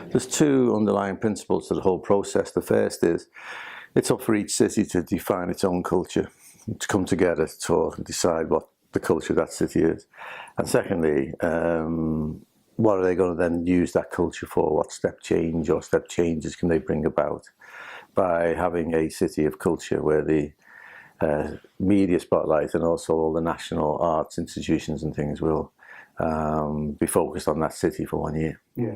There's two underlying principles to the whole process. The first is it's up for each city to define its own culture, to come together to talk and decide what the culture of that city is. And secondly, what are they going to then use that culture for? What step change or step changes can they bring about by having a city of culture where the media spotlight and also all the national arts institutions and things will be focused on that city for 1 year. Yeah.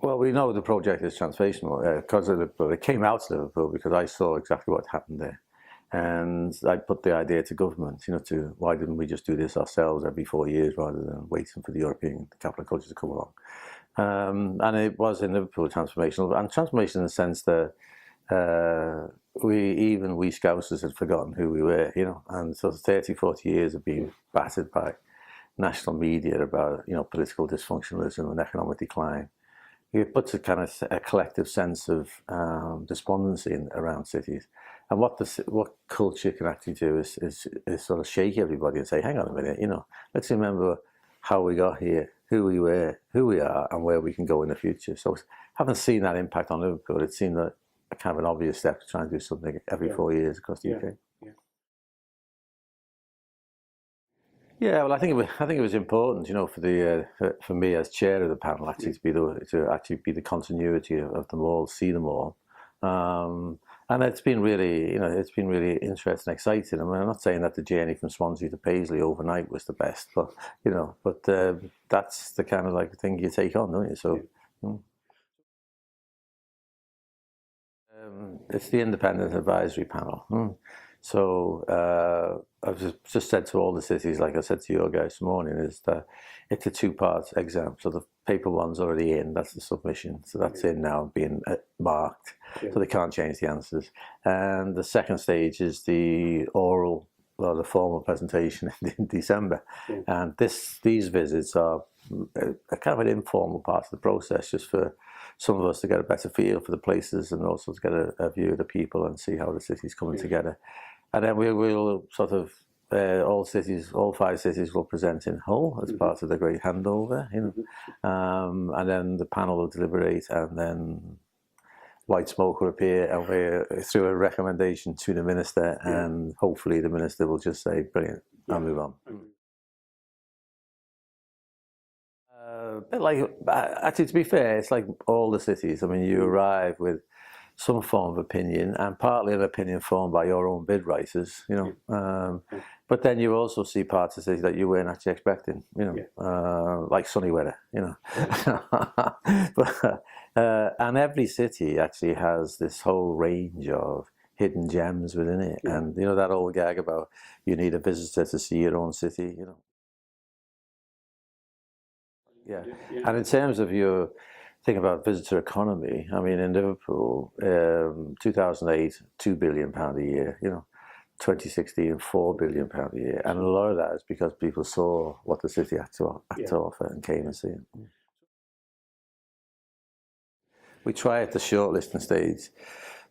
Well, we know the project is transformational because of it came out to Liverpool because I saw exactly what happened there. And I put the idea to government, to why didn't we just do this ourselves every 4 years rather than waiting for the European capital culture to come along. And it was in Liverpool transformational, and transformational in the sense that we Scousers had forgotten who we were, and so 30, 40 years of being battered by national media about, political dysfunctionalism and economic decline. It puts a kind of a collective sense of despondency around cities. And what culture can actually do is sort of shake everybody and say, hang on a minute, let's remember how we got here, who we were, who we are, and where we can go in the future. So having seen that impact on Liverpool, it seemed a kind of an obvious step to try and do something every 4 years across the UK. Yeah, well, I think it was important, for me as chair of the panel, actually to be the continuity of them all, see them all, and it's been really, interesting, exciting. I mean, I'm not saying that the journey from Swansea to Paisley overnight was the best, but that's the kind of thing you take on, don't you? So. It's the independent advisory panel. So I've just said to all the cities, like I said to your guys this morning, is that it's a two-part exam. So the paper one's already in, that's the submission. So that's in now, being marked, so they can't change the answers. And the second stage is the oral, the formal presentation in December. And these visits are a kind of an informal part of the process, just for some of us to get a better feel for the places and also to get a view of the people and see how the city's coming together. And then we will sort of, all 5 cities will present in Hull as part of the great handover, and then the panel will deliberate, and then white smoke will appear, and we're through a recommendation to the minister, and hopefully the minister will just say, brilliant, I'll move on. But actually, to be fair, it's like all the cities. I mean, you arrive with some form of opinion, and partly an opinion formed by your own bid writers, but then you also see parts of the city that you weren't actually expecting, like sunny weather, but, and every city actually has this whole range of hidden gems within it, and that old gag about you need a visitor to see your own city, Yeah, and in terms of your thing about visitor economy, I mean, in Liverpool, 2008, £2 billion a year, 2016, £4 billion a year, and a lot of that is because people saw what the city had to offer and came and see it. We try at the shortlisting stage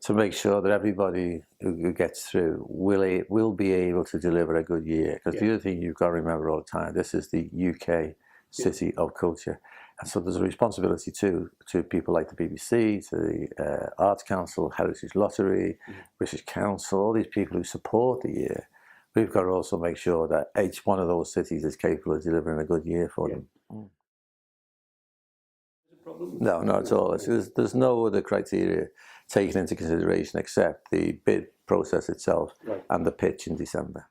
to make sure that everybody who gets through will be able to deliver a good year, because the other thing you've got to remember all the time, this is the UK city of culture, and so there's a responsibility to people like the BBC, to the Arts Council, Heritage Lottery, British Council, all these people who support the year. We've got to also make sure that each one of those cities is capable of delivering a good year for them. No, not at all. There's no other criteria taken into consideration except the bid process itself and the pitch in December.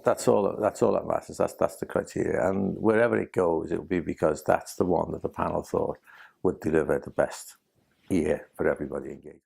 That's all that matters. That's the criteria, and wherever it goes, it will be because that's the one that the panel thought would deliver the best year for everybody engaged.